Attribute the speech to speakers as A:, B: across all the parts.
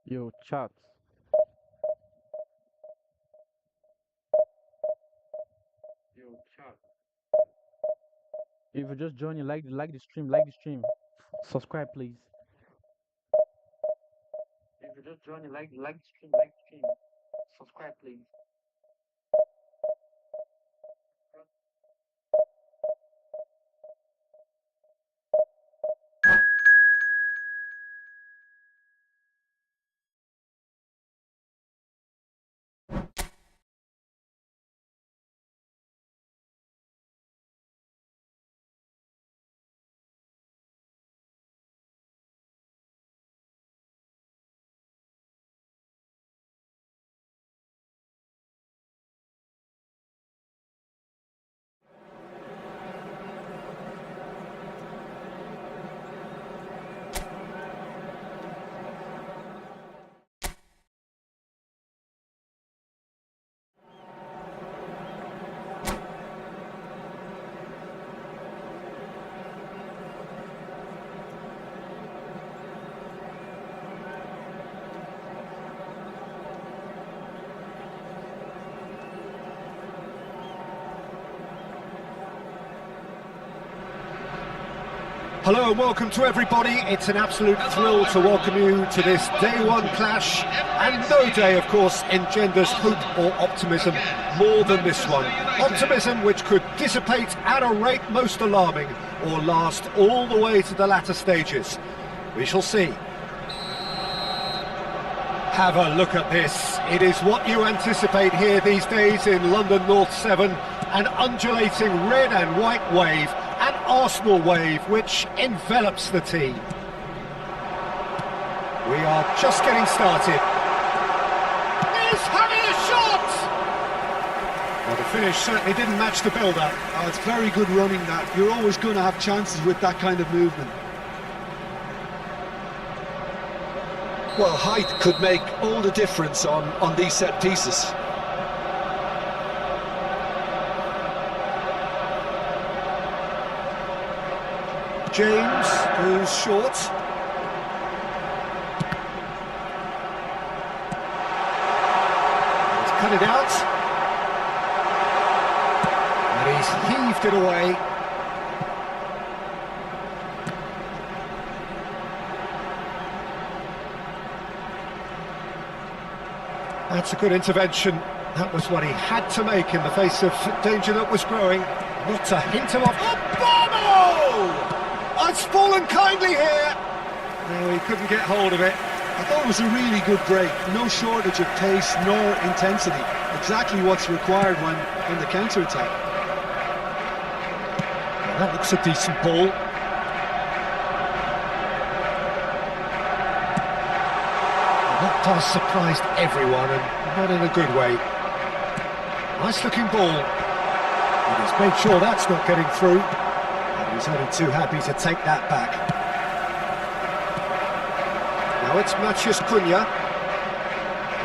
A: Yo, chat. If you just join, like the stream, subscribe, please. If you just join, like the stream, subscribe, please.
B: Hello and welcome to everybody. It's an absolute thrill to welcome you to this day one clash, and no day, of course, engenders hope or optimism more than this one. Optimism which could dissipate at a rate most alarming or last all the way to the latter stages. We shall see. Have a look at this. It is what you anticipate here these days in London North 7, an undulating red and white wave, an Arsenal wave which envelops the team. We are just getting started. He's having a shot! Well, the finish certainly didn't match the build-up.
C: Oh, it's very good running that. You're always going to have chances with that kind of movement.
D: Well, height could make all the difference on these set pieces.
B: James goes short. He's cut it out. And he's heaved it away. That's a good intervention. That was what he had to make in the face of danger that was growing. Not to hint him off. Obama! It's fallen kindly here. No, he couldn't get hold of it.
C: I thought it was a really good break. No shortage of pace nor intensity. Exactly what's required when in the counter-attack.
B: Well, that looks a decent ball. That pass surprised everyone, and not in a good way. Nice looking ball. And he's made sure that's not getting through. And he's only too happy to take that back. Now it's Matheus Cunha.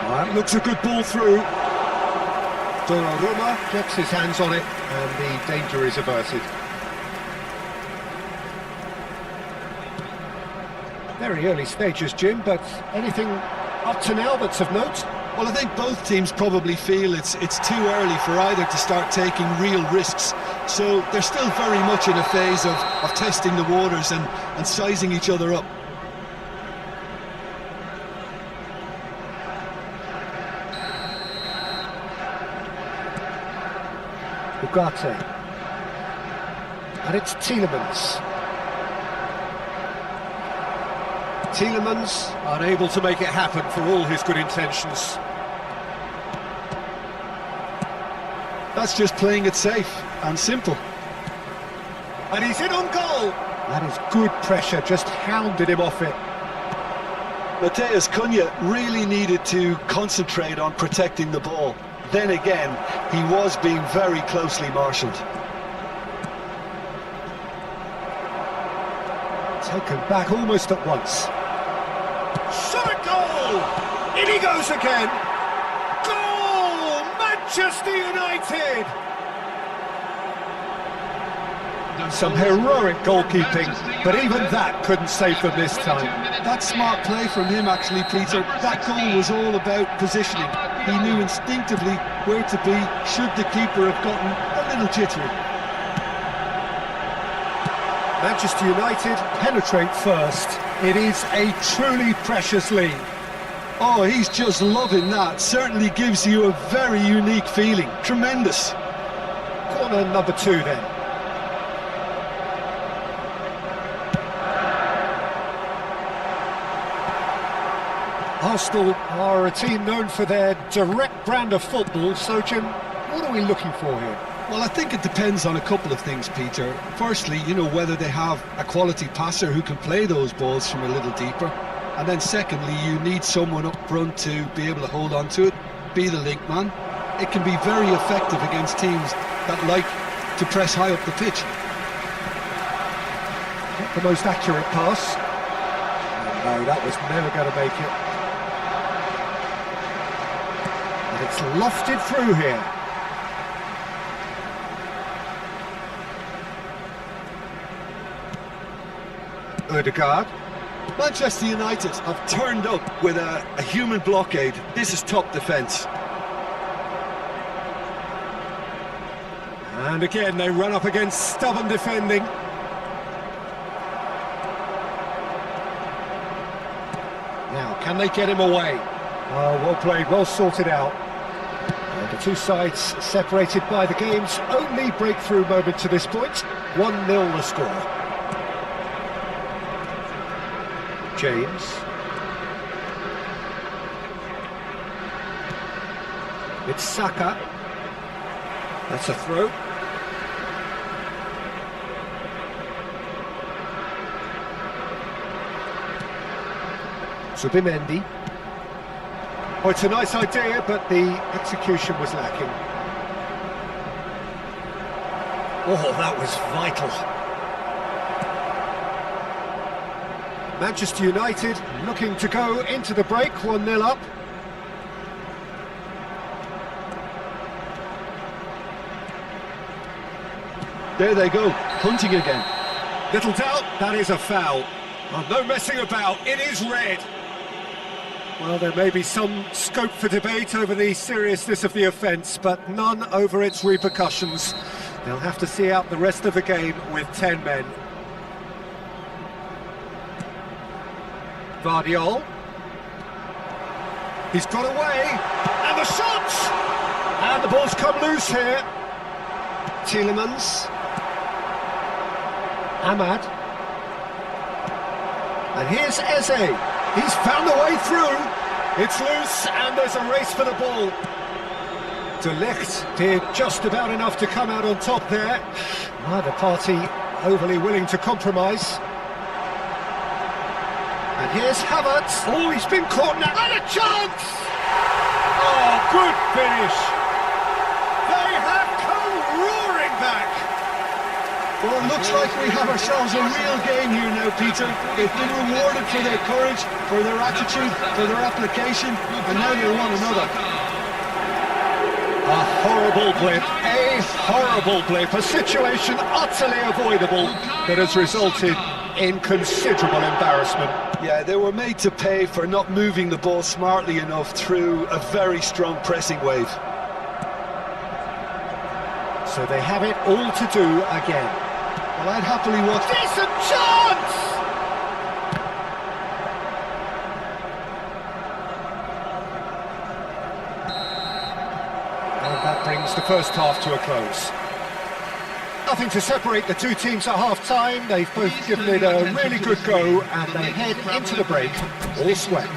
B: Oh, that looks a good ball through. Donnarumma gets his hands on it and the danger is averted. Very early stages, Jim, but anything up to now that's of note?
C: Well, I think both teams probably feel it's too early for either to start taking real risks. So they're still very much in a phase of testing the waters and sizing each other up.
B: Ugarte. And it's Tielemans. Tielemans unable to make it happen for all his good intentions.
C: That's just playing it safe and simple.
B: And he's in on goal. That is good pressure, just hounded him off it.
C: Mateus Cunha really needed to concentrate on protecting the ball. Then again, he was being very closely marshalled.
B: Taken back almost at once. Shot goal! In he goes again! Goal! Manchester United! Some heroic goalkeeping, but even that couldn't save them this time.
C: That's smart play from him, actually, Peter. That goal was all about positioning. He knew instinctively where to be should the keeper have gotten a little jittery.
B: Manchester United penetrate first. It is a truly precious lead.
C: Oh, he's just loving that. Certainly gives you a very unique feeling. Tremendous.
B: Corner number 2 then. Arsenal are a team known for their direct brand of football, so Jim, what are we looking for here?
C: Well, I think it depends on a couple of things, Peter. Firstly, you know, whether they have a quality passer who can play those balls from a little deeper. And then secondly, you need someone up front to be able to hold on to it, be the link man. It can be very effective against teams that like to press high up the pitch.
B: Not the most accurate pass. No, that was never going to make it. And it's lofted through here. Odegaard.
C: Manchester United have turned up with a human blockade. This is top defence.
B: And again, they run up against stubborn defending. Now, can they get him away? Oh, well played, well sorted out. And the two sides separated by the game's only breakthrough moment to this point. 1-0 the score. James. It's Saka. That's a throw. Zubimendi. Oh, it's a nice idea, but the execution was lacking. Oh, that was vital. Manchester United looking to go into the break, 1-0 up.
C: There they go, hunting again.
B: Little doubt, that is a foul. Oh, no messing about, it is red. Well, there may be some scope for debate over the seriousness of the offence, but none over its repercussions. They'll have to see out the rest of the game with 10 men. Guardiola. He's got away, and the shot! And the ball's come loose here. Tielemans. Ahmad. And here's Eze. He's found a way through. It's loose, and there's a race for the ball. De Ligt did just about enough to come out on top there. Neither party overly willing to compromise. And here's Havertz. Oh, he's been caught now. And a chance! Oh, good finish. They have come roaring back.
C: Well, it looks like we have ourselves a real game here now, Peter. They've been rewarded for their courage, for their attitude, for their application, and now they want another.
B: A horrible blip, a situation utterly avoidable that has resulted in considerable embarrassment.
C: Yeah, they were made to pay for not moving the ball smartly enough through a very strong pressing wave.
B: So they have it all to do again.
C: Well, I'd happily watch...
B: Decent chance! And that brings the first half to a close. Nothing to separate the two teams at half-time. They've both given it a really good go, and they head into the break all square.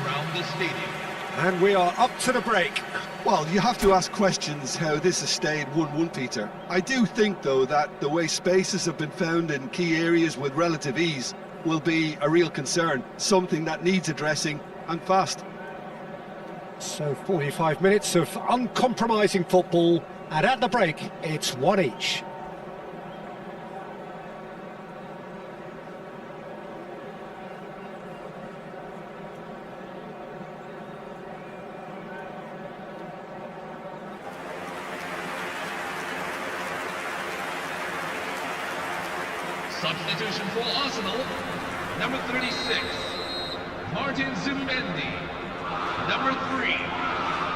B: And we are up to the break.
C: Well, you have to ask questions how this has stayed 1-1, Peter. I do think, though, that the way spaces have been found in key areas with relative ease will be a real concern, something that needs addressing, and fast.
B: So 45 minutes of uncompromising football, and at the break, it's one each.
E: Substitution for Arsenal, number 36, Martin Zubimendi. Number 3,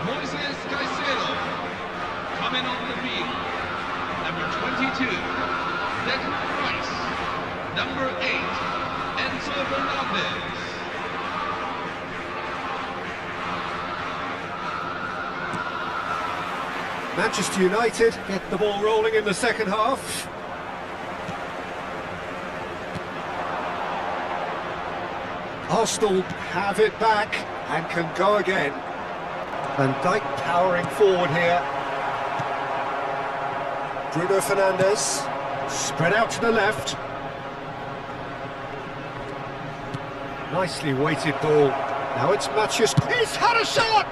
E: Moises Caicedo. Coming on the field, number 22, Declan Rice. Number 8, Enzo Fernandez.
B: Manchester United get the ball rolling in the second half. Arsenal have it back and can go again. Van Dijk powering forward here. Bruno Fernandes spread out to the left. Nicely weighted ball. Now it's Matthias. He's had a shot!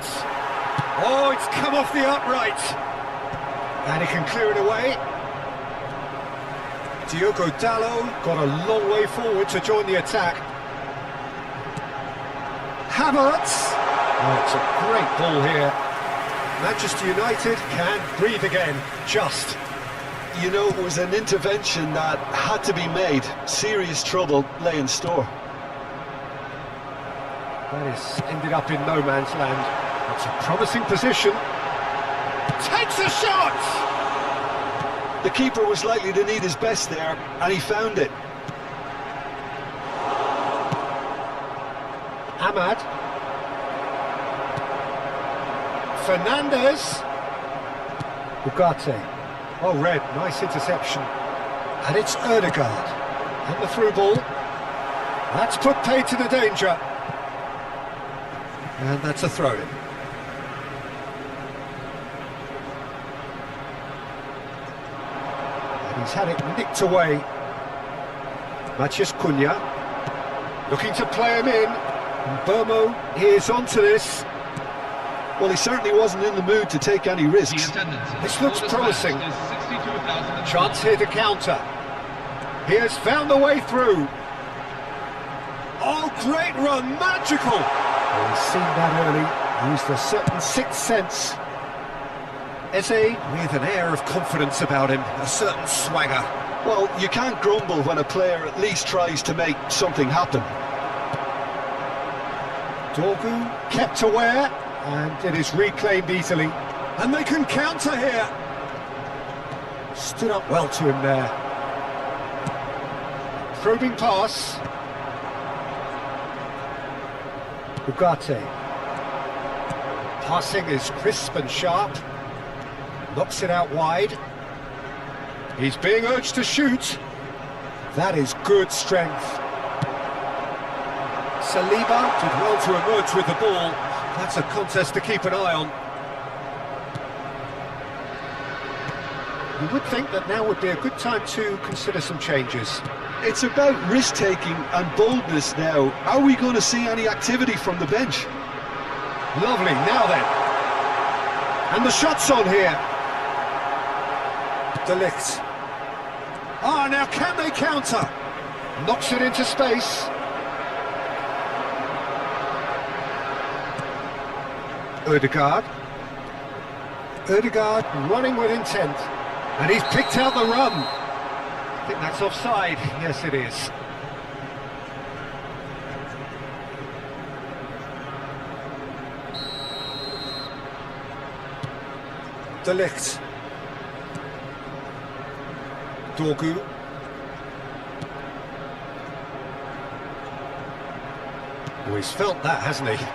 B: Oh, it's come off the upright. And he can clear it away. Diogo Dalot got a long way forward to join the attack. Havertz! Oh, it's a great ball here. Manchester United can breathe again, just.
C: You know, it was an intervention that had to be made. Serious trouble lay in store.
B: That has ended up in no man's land. It's a promising position. Takes a shot!
C: The keeper was likely to need his best there, and he found it.
B: Ahmad. Fernandes. Ugarte. Oh, Red, nice interception. And it's Ødegaard. And the through ball. That's put paid to the danger. And that's a throw-in. And he's had it nicked away. Matheus Cunha. Looking to play him in. And Burmo is onto this.
C: Well, he certainly wasn't in the mood to take any risks.
B: This looks promising. Chance here to counter. He has found the way through. Oh, great run, magical! Oh, he's seen that early, used a certain sixth sense. Eze with an air of confidence about him, a certain swagger.
C: Well, you can't grumble when a player at least tries to make something happen.
B: Dorgu kept aware, and it is reclaimed easily. And they can counter here. Stood up well to him there. Probing pass. Ugarte. Passing is crisp and sharp. Knocks it out wide. He's being urged to shoot. That is good strength. Saliba did well to emerge with the ball. That's a contest to keep an eye on. You would think that now would be a good time to consider some changes.
C: It's about risk-taking and boldness now. Are we going to see any activity from the bench?
B: Lovely, now then. And the shot's on here. De Ligt. Ah, now can they counter? Knocks it into space. Ødegaard. Ødegaard running with intent, and he's picked out the run. I think that's offside. Yes, it is. De Ligt. Dorgu. Oh, he's felt that, hasn't he?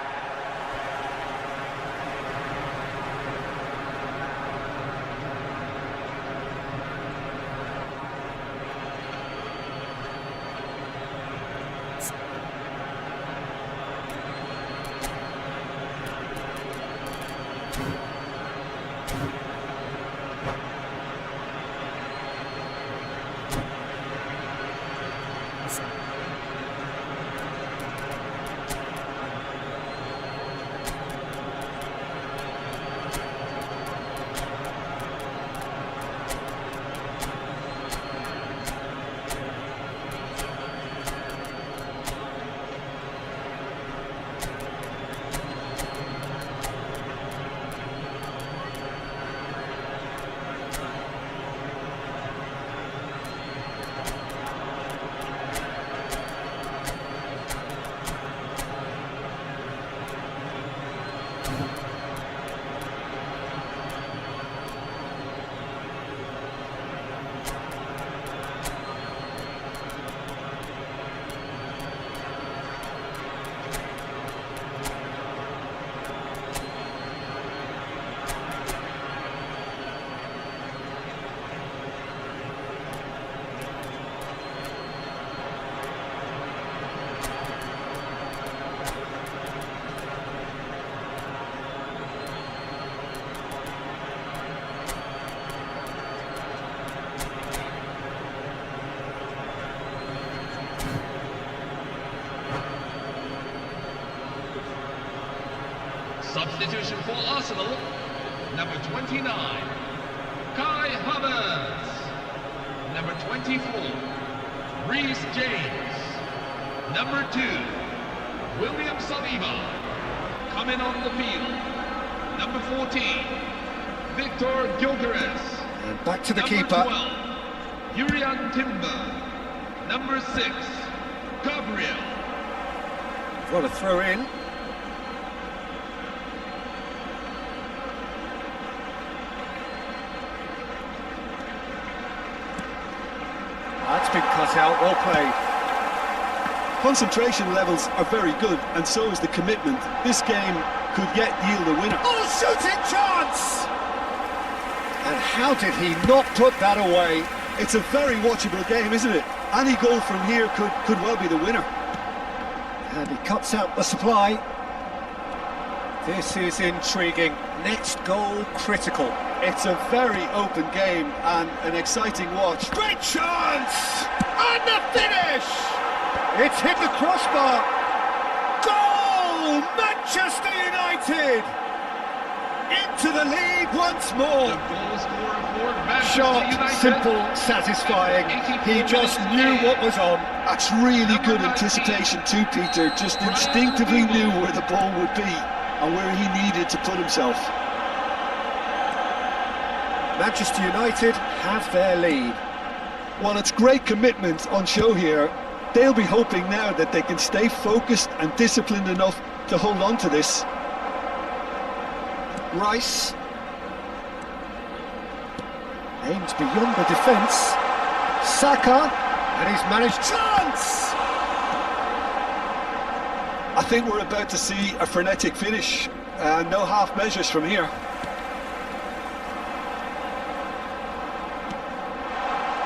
E: Substitution for Arsenal, number 29, Kai Havertz. Number 24, Reece James. Number 2, William Saliba. Coming on the field, number 14, Victor Gyökeres.
B: And back to the
E: number
B: keeper.
E: 12, Yurian Timber. Number 6, Gabriel.
B: What a throw in. That's been cut out, well played.
C: Concentration levels are very good, and so is the commitment. This game could yet yield a winner.
B: Oh, shooting chance! And how did he not put that away?
C: It's a very watchable game, isn't it? Any goal from here could well be the winner.
B: And he cuts out the supply. This is intriguing. Next goal critical.
C: It's a very open game and an exciting watch.
B: Great chance! And the finish! It's hit the crossbar. Goal! Manchester United! Into the lead once
E: The
B: more.
E: goal scorer for Manchester
B: Sharp,
E: United.
B: simple, satisfying. He just knew what was on.
C: That's really good anticipation too, Peter. Just instinctively knew where the ball would be and where he needed to put himself.
B: Manchester United have their lead.
C: Well, it's great commitment on show here. They'll be hoping now that they can stay focused and disciplined enough to hold on to this.
B: Rice aims beyond the defence. Saka, and he's managed chance!
C: I think we're about to see a frenetic finish. No half measures from here.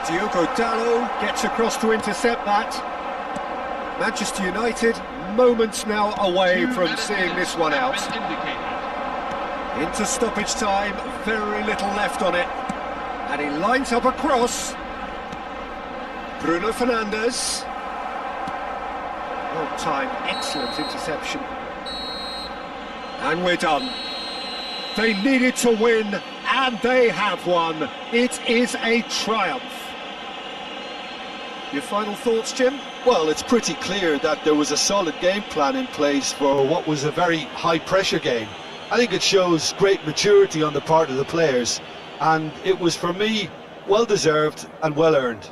B: Diogo Dalot gets across to intercept that. Manchester United moments now away from seeing this one out. Into stoppage time, very little left on it. And he lines up a cross. Bruno Fernandes. Well timed, excellent interception. And we're done. They needed to win, and they have won. It is a triumph. Your final thoughts, Jim?
C: Well, it's pretty clear that there was a solid game plan in place for what was a very high-pressure game. I think it shows great maturity on the part of the players, and it was, for me, well deserved and well earned.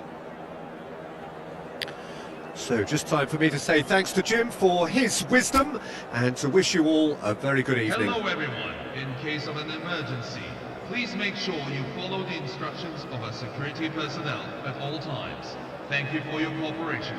B: So just time for me to say thanks to Jim for his wisdom and to wish you all a very good evening.
E: Hello everyone. In case of an emergency, please make sure you follow the instructions of our security personnel at all times. Thank you for your cooperation.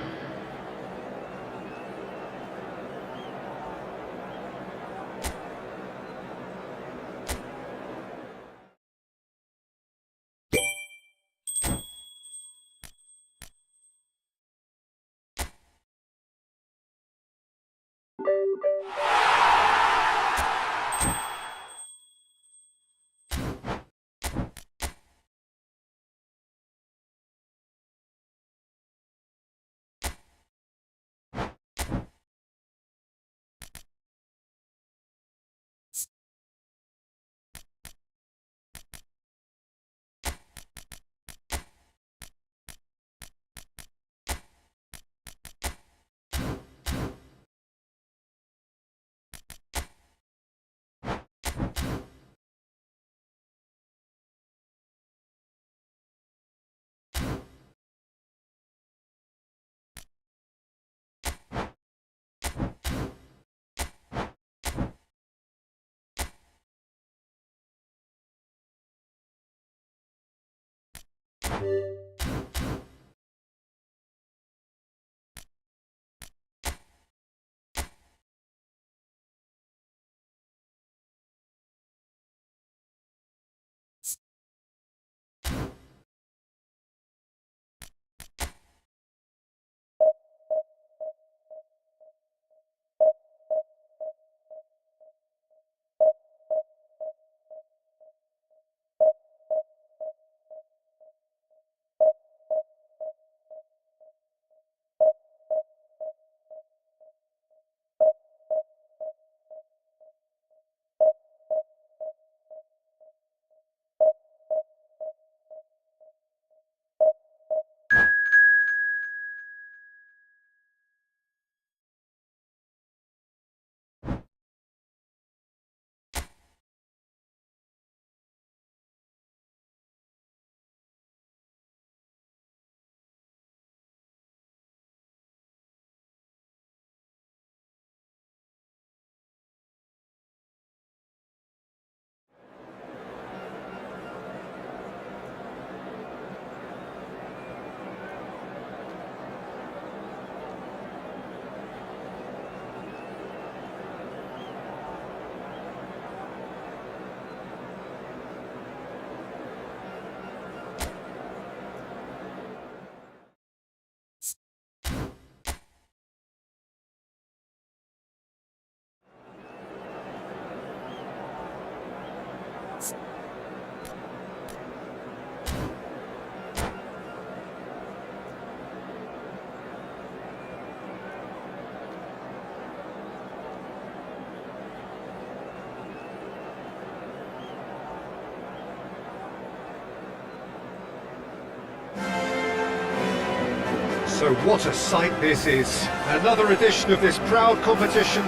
B: So what a sight this is. Another edition of this proud competition,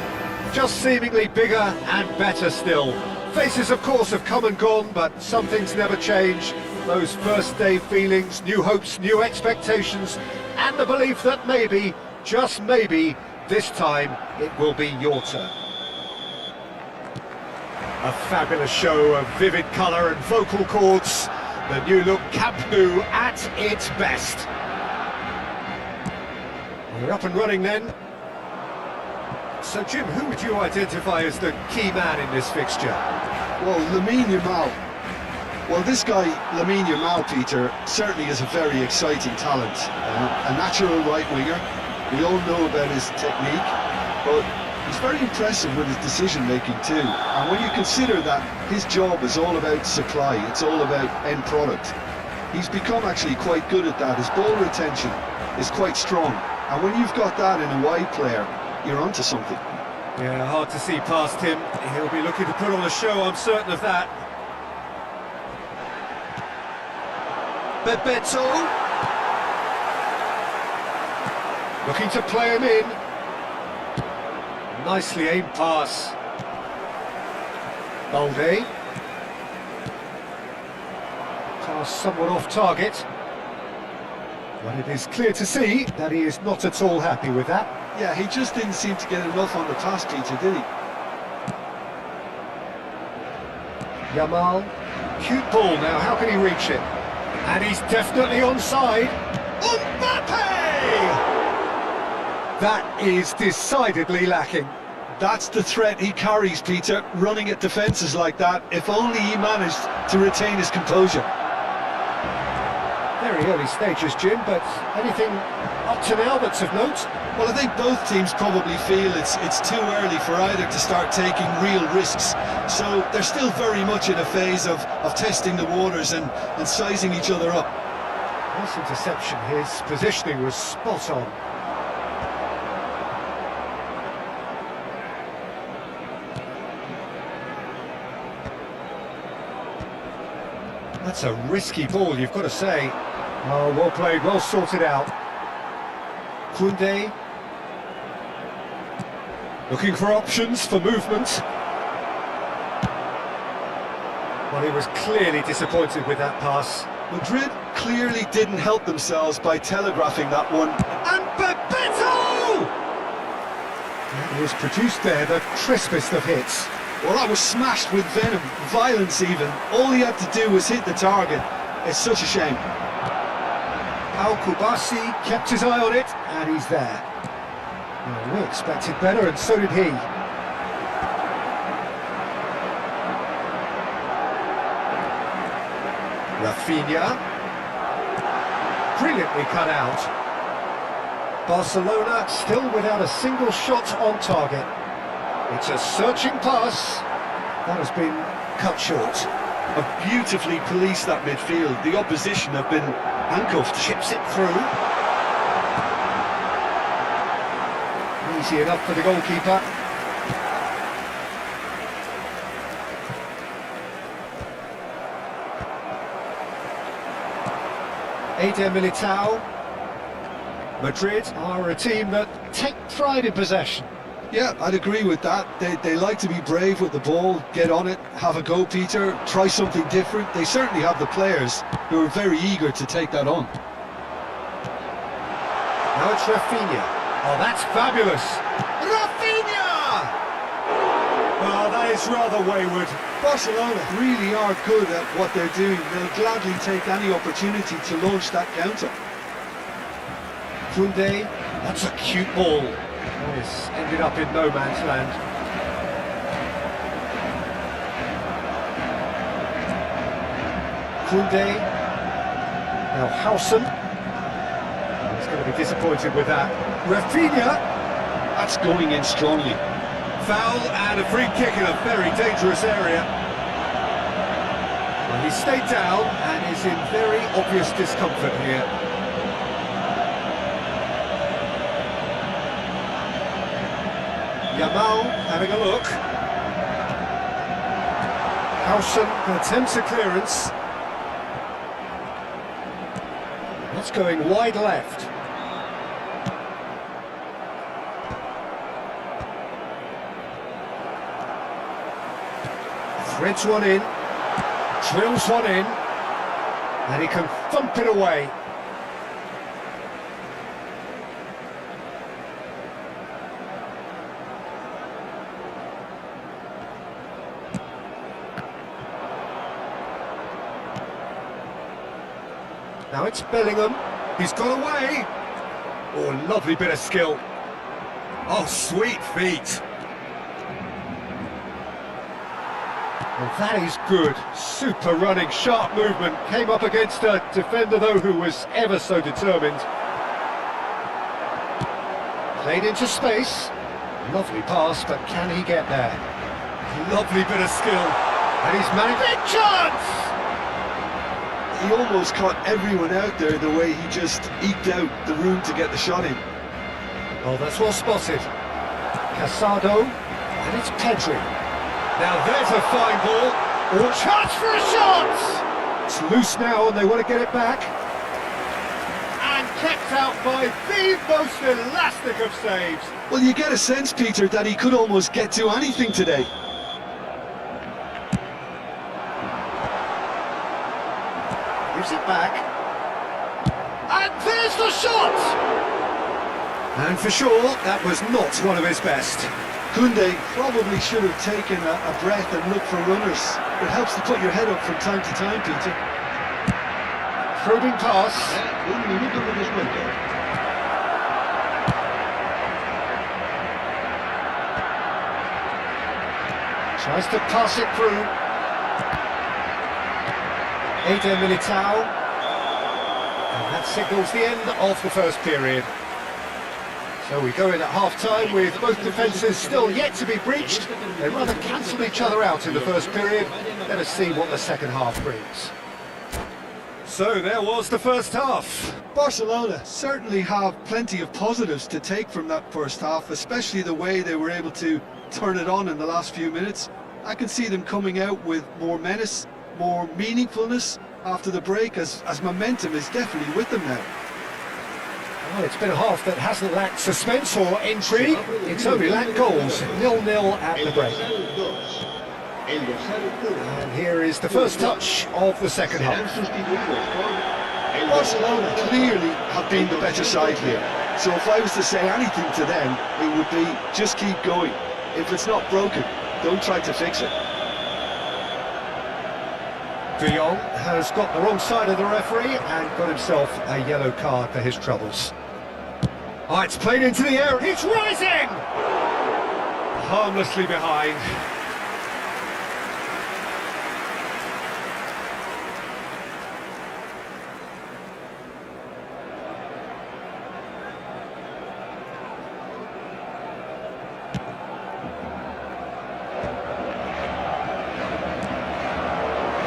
B: just seemingly bigger and better still. Faces, of course, have come and gone, but some things never change. Those first day feelings, new hopes, new expectations, and the belief that maybe, just maybe, this time it will be your turn. A fabulous show of vivid colour and vocal cords. The new look Camp Nou at its best. We're up and running then. So Jim, who would you identify as the key man in this fixture?
C: Well, Lamine Yamal. Well, this guy, Lamine Yamal, Peter, certainly is a very exciting talent. A natural right winger. We all know about his technique, but he's very impressive with his decision making too. And when you consider that his job is all about supply, it's all about end product, he's become actually quite good at that. His ball retention is quite strong. And when you've got that in a wide player, you're onto something.
B: Yeah, hard to see past him. He'll be looking to put on a show, I'm certain of that. Bebeto. Looking to play him in. Nicely aimed pass. Balde. Pass somewhat off target. But it is clear to see that he is not at all happy with that.
C: Yeah, he just didn't seem to get enough on the pass, Peter, did he?
B: Yamal. Cute ball now, how can he reach it? And he's definitely onside. Mbappe! That is decidedly lacking.
C: That's the threat he carries, Peter, running at defences like that. If only he managed to retain his composure.
B: Very early stages, Jim, but anything up to now that's of note?
C: Well, I think both teams probably feel it's too early for either to start taking real risks. So they're still very much in a phase of testing the waters and sizing each other up.
B: Nice interception, his positioning was spot on. That's a risky ball, you've got to say. Oh, well played, well sorted out. Koundé. Looking for options for movement. Well, he was clearly disappointed with that pass.
C: Madrid clearly didn't help themselves by telegraphing that one.
B: And Bebeto! That was produced there, the crispest of hits.
C: Well, that was smashed with venom, violence even. All he had to do was hit the target. It's such a shame.
B: Al Kubasi kept his eye on it, and he's there. Well, we expected better, and so did he. Rafinha. Brilliantly cut out. Barcelona still without a single shot on target. It's a searching pass. That has been cut short.
C: Have beautifully policed that midfield. The opposition have been handcuffed.
B: Chips it through. Easy enough for the goalkeeper. Eder Militao. Madrid are a team that take pride in possession.
C: Yeah, I'd agree with that. They like to be brave with the ball, get on it, have a go, Peter, try something different. They certainly have the players who are very eager to take that on.
B: Now it's Rafinha. Oh, that's fabulous. Rafinha! Oh, that is rather wayward.
C: Barcelona really are good at what they're doing. They'll gladly take any opportunity to launch that counter.
B: Koundé, that's a cute ball. This ended up in no man's land. Koundé. Now Howson. He's going to be disappointed with that. Rafinha.
C: That's going in strongly.
B: Foul and a free kick in a very dangerous area. Well, he stayed down and is in very obvious discomfort here. Yamal having a look. Howson attempts a clearance. That's going wide left. Threads one in, drills one in, and he can thump it away. Now it's Bellingham. He's got away. Oh, lovely bit of skill. Oh, sweet feet. Well, that is good. Super running, sharp movement. Came up against a defender, though, who was ever so determined. Played into space. Lovely pass, but can he get there? Lovely bit of skill. And he's managed. Big chance!
C: He almost caught everyone out there the way he just eked out the room to get the shot in.
B: Oh, that's well spotted. Casado, and it's Pedri. Now there's a fine ball. Oh, chance for a shot! It's loose now and they want to get it back. And kept out by the most elastic of saves.
C: Well, you get a sense, Peter, that he could almost get to anything today.
B: gives it back. And there's the shot! And for sure, that was not one of his best.
C: Koundé probably should have taken a breath and looked for runners. It helps to put your head up from time to time, Peter.
B: Probing pass.
D: Un minuto de descuento.
B: Tries to pass it through. Eder Militao. And that signals the end of the first period. So we go in at half-time with both defences still yet to be breached. They rather cancelled each other out in the first period. Let us see what the second half brings. So there was the first half.
C: Barcelona certainly have plenty of positives to take from that first half, especially the way they were able to turn it on in the last few minutes. I can see them coming out with more menace, more meaningfulness after the break, as momentum is definitely with them now.
B: Well, it's been a half that hasn't lacked suspense or intrigue. It's only lacked goals. 0-0 at the break. And here is the first touch of the second half.
C: Barcelona clearly have been the better side here. So if I was to say anything to them, it would be just keep going. If it's not broken, don't try to fix it.
B: De Jong has got the wrong side of the referee and got himself a yellow card for his troubles. Oh, it's played into the air. It's rising! Harmlessly behind.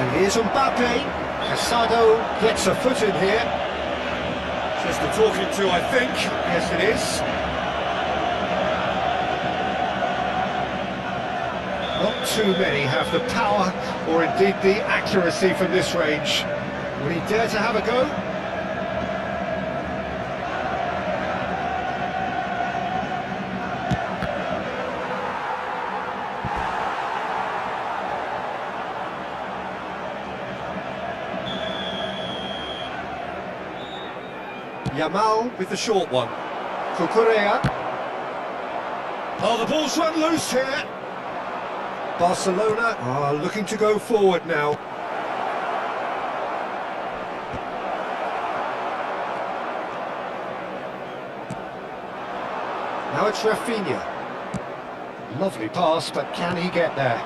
B: And here's Mbappe. Casado gets a foot in here. Just a talking to, I think. Yes, it is. Not too many have the power or indeed the accuracy from this range. Will he dare to have a go? Yamal with the short one. Cucurella. Oh, the ball's run loose here. Barcelona are looking to go forward now. Now it's Rafinha. Lovely pass, but can he get there?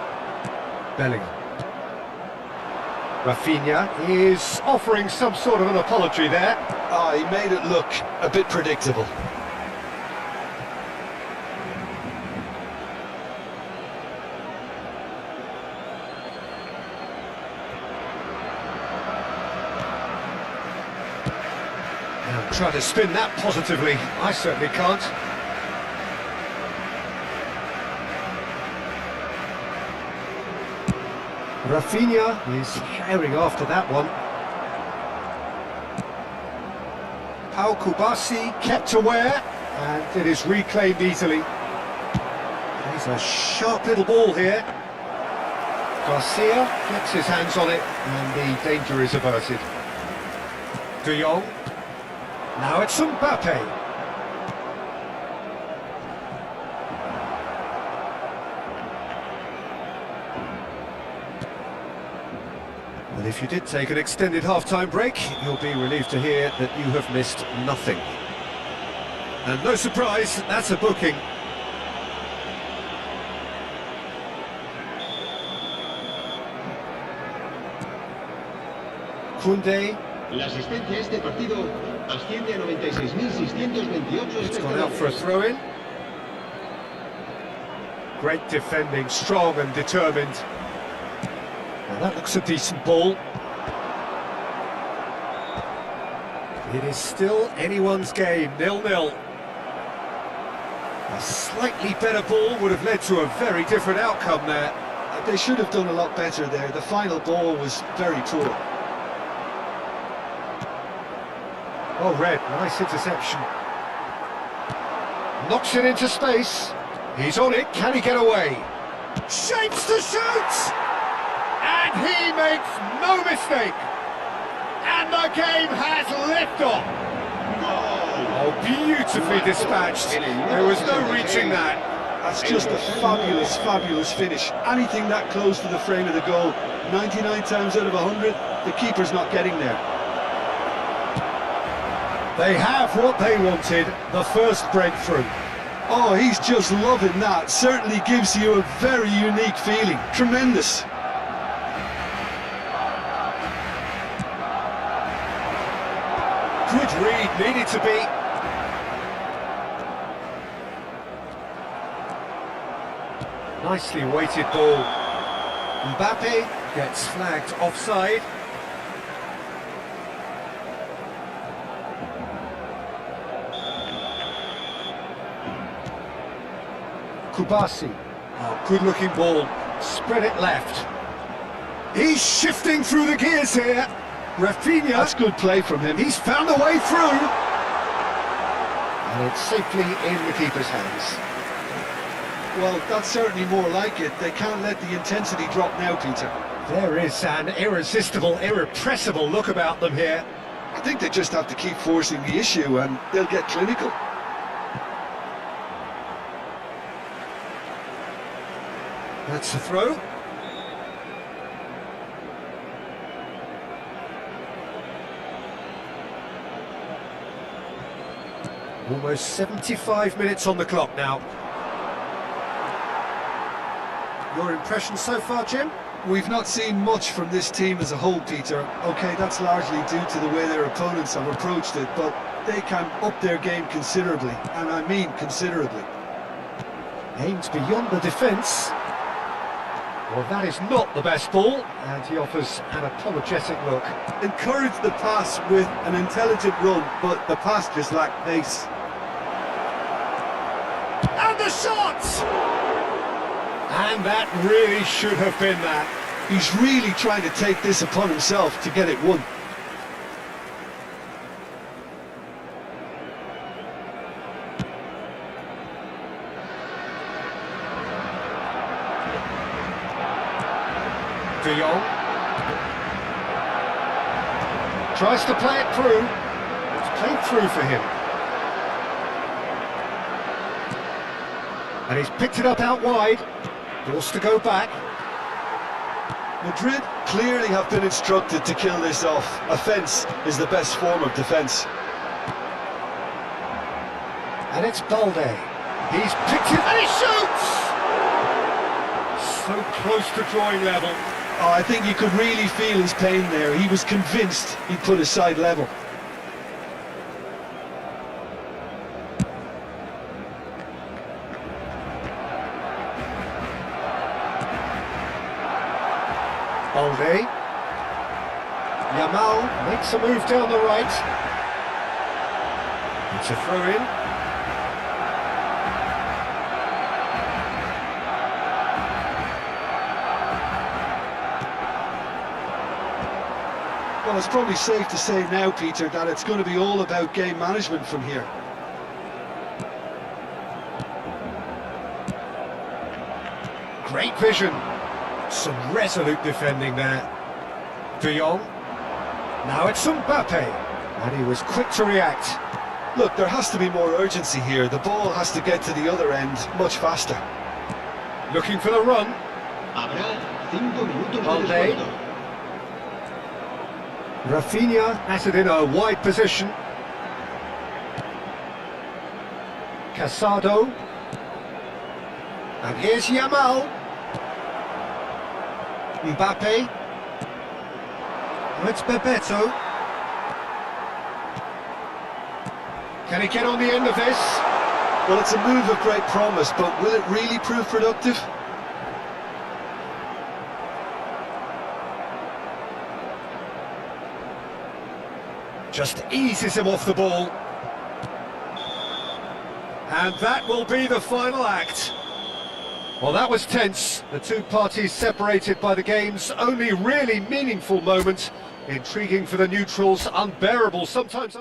B: Bellingham. Rafinha is offering some sort of an apology there.
C: Ah, he made it look a bit predictable.
B: Now try to spin that positively. I certainly can't. Rafinha is carrying after that one. Pau Kubasi kept aware, and it is reclaimed easily. There's a sharp little ball here. Garcia gets his hands on it, and the danger is averted. De Jong. Now it's Mbappe. Well, if you did take an extended half-time break, you'll be relieved to hear that you have missed nothing. And no surprise, that's a booking. Koundé.
D: La asistencia a este partido asciende a 96.628
B: It's gone out for a throw-in. Great defending, strong and determined. Well, that looks a decent ball. It is still anyone's game, 0-0. A slightly better ball would have led to a very different outcome there.
C: They should have done a lot better there. The final ball was very poor.
B: Oh, Red, nice interception. Knocks it into space. He's on it, can he get away? Shapes to shoot! And he makes no mistake. And the game has liftoff. Oh, beautifully dispatched. There was no reaching that.
C: That's just a fabulous, fabulous finish. Anything that close to the frame of the goal, 99 times out of 100, the keeper's not getting there.
B: They have what they wanted, the first breakthrough.
C: Oh, he's just loving that. Certainly gives you a very unique feeling. Tremendous.
B: Good read, needed to be. Nicely weighted ball. Mbappe gets flagged offside. Kubasi. Oh, good looking ball. Spread it left. He's shifting through the gears here. Rafinha.
C: That's good play from him.
B: He's found a way through. And it's safely in the keeper's hands.
C: Well, that's certainly more like it. They can't let the intensity drop now, Peter.
B: There is an irresistible, irrepressible look about them here.
C: I think they just have to keep forcing the issue and they'll get clinical.
B: That's the throw. Almost 75 minutes on the clock now. Your impression so far, Jim?
C: We've not seen much from this team as a whole, Peter. OK, that's largely due to the way their opponents have approached it, but they can up their game considerably, and I mean considerably.
B: Aimed beyond the defence. Well, that is not the best ball, and he offers an apologetic look.
C: Encourage the pass with an intelligent run, but the pass just lacked pace.
B: And the shot! And that really should have been that.
C: He's really trying to take this upon himself to get it won.
B: De Jong tries to play it through. It's played through for him. And he's picked it up out wide. Forced to go back.
C: Madrid clearly have been instructed to kill this off. Offence is the best form of defence.
B: And it's Balde. He's picked it and he shoots! So close to drawing level.
C: Oh, I think you could really feel his pain there. He was convinced he'd put his side level.
B: Balde. Yamal makes a move down the right. It's a throw-in.
C: Well, it's probably safe to say now, Peter, that it's going to be all about game management from here.
B: Great vision. Some resolute defending there. De Jong. Now it's Mbappe. And he was quick to react.
C: Look, there has to be more urgency here. The ball has to get to the other end much faster.
B: Looking for the run. Balde. Rafinha has it in a wide position. Casado. And here's Yamal. Mbappe. It's Bebeto. Can he get on the end of this?
C: Well, it's a move of great promise, but will it really prove productive?
B: Just eases him off the ball. And that will be the final act. Well, that was tense. The two parties separated by the game's only really meaningful moment. Intriguing for the neutrals, unbearable, sometimes